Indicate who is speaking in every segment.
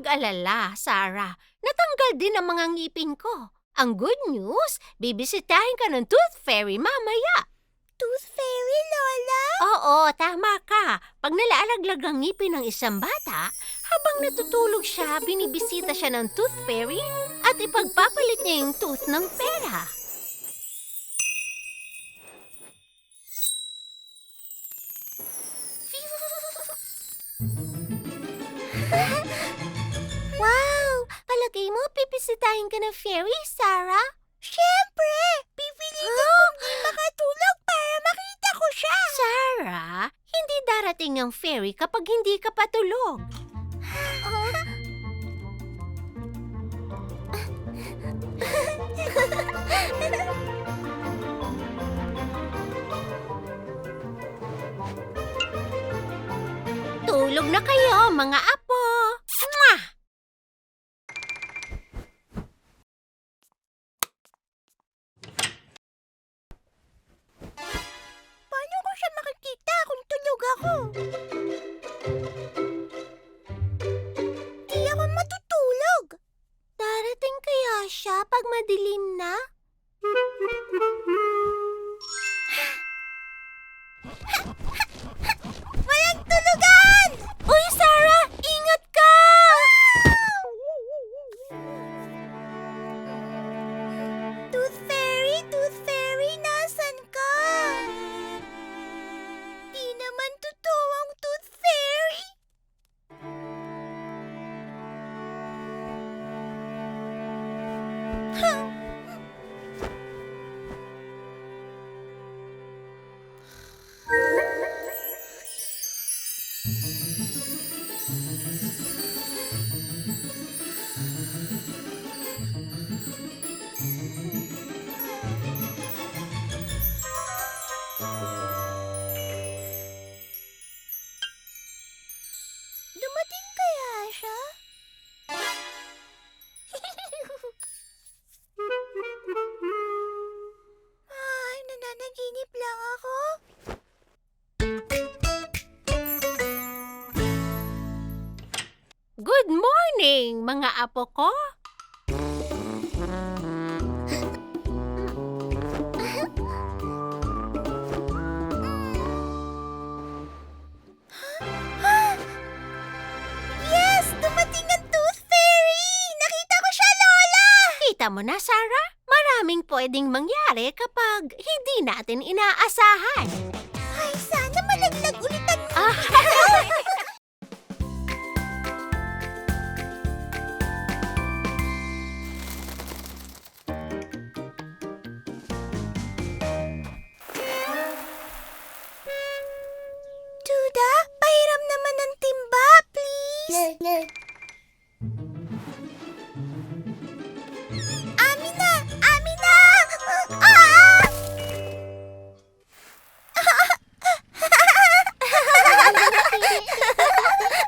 Speaker 1: mag-alala, Sarah. Natanggal din ang mga ngipin ko. Ang good news, bibisitahin ka ng Tooth Fairy mamaya.
Speaker 2: Tooth Fairy, Lola?
Speaker 1: Oo, tama ka. Pag nalaalaglag ang ngipin ng isang bata, habang natutulog siya, binibisita siya ng Tooth Fairy at ipagpapalit niya yung tooth ng pera.
Speaker 2: Wow! Palagay mo, pipisitahin ka ng fairy, Sarah? Siyempre! Pipilitin kong di makatulog para makita ko siya!
Speaker 1: Sarah, hindi darating ang fairy kapag hindi ka patulog. Tulog na kayo, mga apo! Mwah!
Speaker 2: Paano ko siya makikita kung tulog ako? Di ako matutulog. Darating kaya siya pag madilim na? Walang tulugan! Uy, Sarah! Ingat ka! Tooth Fairy, nasan ka? Di naman totoo ang Tooth Fairy. Dumating kaya siya? Ay, nananaginip lang ako.
Speaker 1: Good morning, mga apo ko!
Speaker 2: Yes! Dumating ang Tooth Fairy! Nakita ko siya, Lola!
Speaker 1: Kita mo na, Sarah? Maraming pwedeng mangyari kapag hindi natin inaasahan.
Speaker 2: Ay, sana malaglag ulit ang
Speaker 1: Ah,
Speaker 2: Duda, pahiram naman ng timba, please. Amina! Amina! Ah!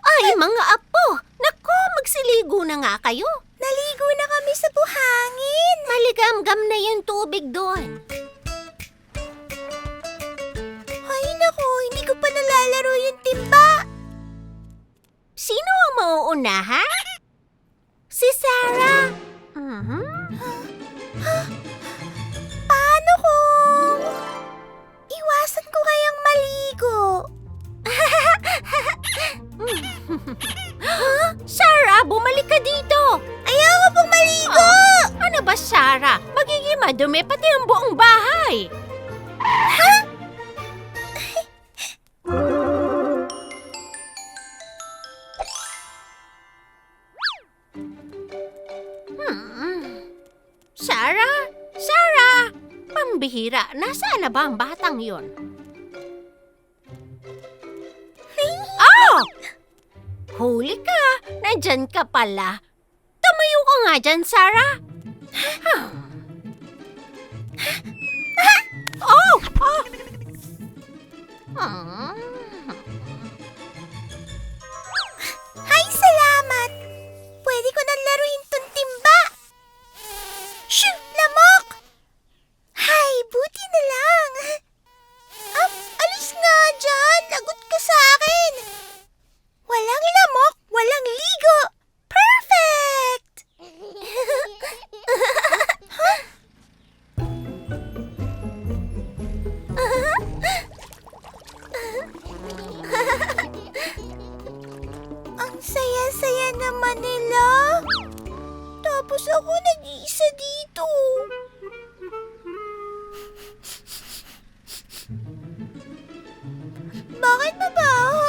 Speaker 1: ay, mga apo! Naku, magsiligo na nga kayo.
Speaker 2: Naligo na kami sa buhangin.
Speaker 1: Maligamgam na yung tubig doon.
Speaker 2: Ay, naku, hindi ko pa nalalaro yung timba.
Speaker 1: Sino ang mauuna, ha? Si Sarah. Mhm.
Speaker 2: Paano kung iwasan ko kayang maligo?
Speaker 1: Sarah, bumalik ka dito!
Speaker 2: Ayoko pong maligo!
Speaker 1: Ano ba, Sarah? Magiging madumi pati ang buong bahay. Sarah? Sarah! Pambihira, nasaan na ba ang batang yon? Oh! Huli ka! Nandyan ka pala. Tumayo ka nga dyan, Sarah. Oh! Oh!
Speaker 2: Ay, salamat! Pwede ko nang laruin tong timba. Shoo! Lamok! Hay, buti na lang. Alis nga dyan. Lagot ka sa akin. Walang lamok, walang ligo. Purr! saya naman nila. Tapos ako nag-iisa dito. Bakit mabaho?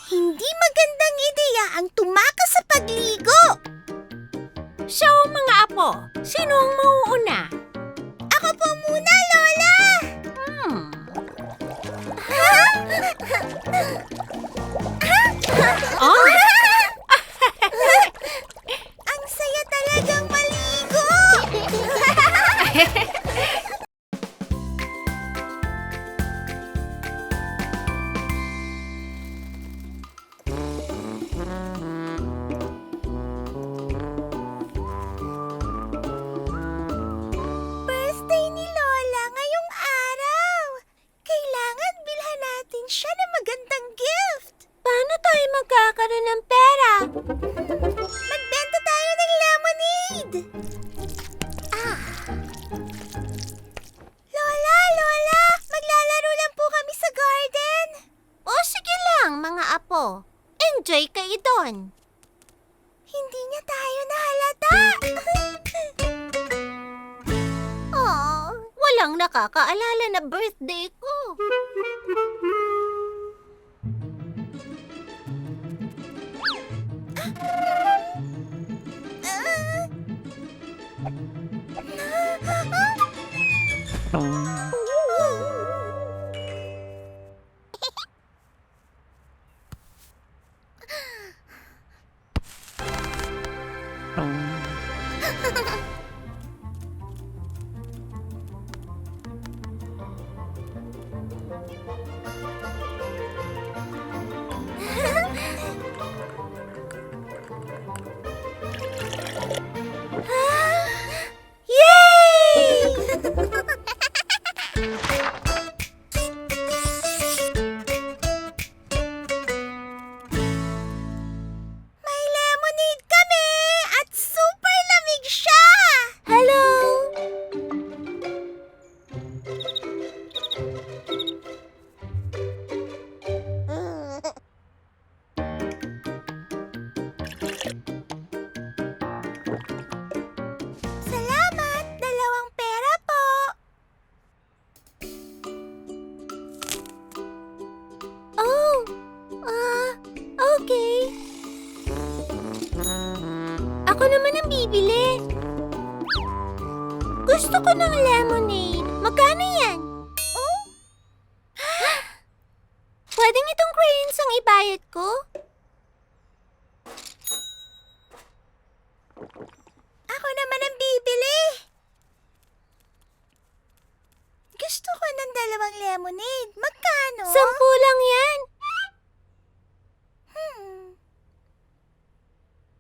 Speaker 2: Hindi magandang ideya ang tumakas sa pagligo.
Speaker 1: So, mga apo, sino ang mauuna?
Speaker 2: Ako po muna, Lola!
Speaker 1: Oh?
Speaker 2: Ang saya talagang maligo! Birthday ni Lola ngayong araw. Kailangan bilhan natin siya ng magandang gift. Paano tayo magkakaroon ng pera? Magbenta tayo ng lemonade. Lola, maglalaro lang po kami sa garden.
Speaker 1: O sige lang, mga apo. Enjoy kayo doon.
Speaker 2: Hindi niya tayo nahalata.
Speaker 1: Oh, walang nakakaalala na birthday ko.
Speaker 2: May lemonade kami at super lamig siya.
Speaker 1: Hello!
Speaker 2: Salamat, dalawang pera po.
Speaker 1: Oh, okay. Ako naman ang bibili. Gusto ko ng lemonade. Magkano yan?
Speaker 2: Oh?
Speaker 1: Pwedeng itong crayons ang ibayad ko?
Speaker 2: Ako naman ang bibili. Gusto ko ng dalawang lemonade. Magkano?
Speaker 1: 10 lang yan.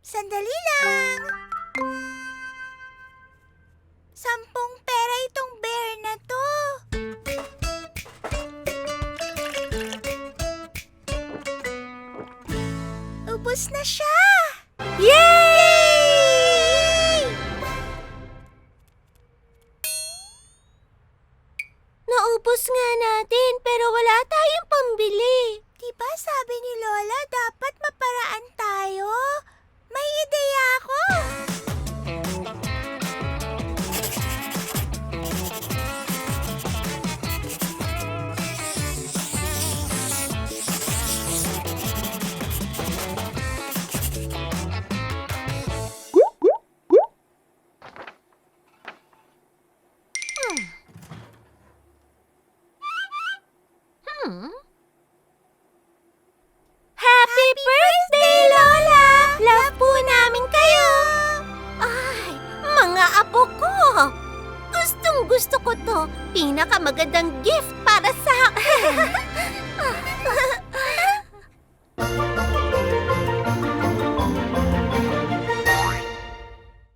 Speaker 2: Sandali lang. 10 pera itong bear na to. Ubus na siya.
Speaker 1: Yay! Naubos nga natin pero wala tayong pambili.
Speaker 2: Diba sabi ni Lola dapat maparaan tayo? May ideya ako.
Speaker 1: Happy birthday, Lola! Love po namin kayo! Ay, mga apo ko! Gustong gusto ko to. Pinakamagandang gift para sa akin.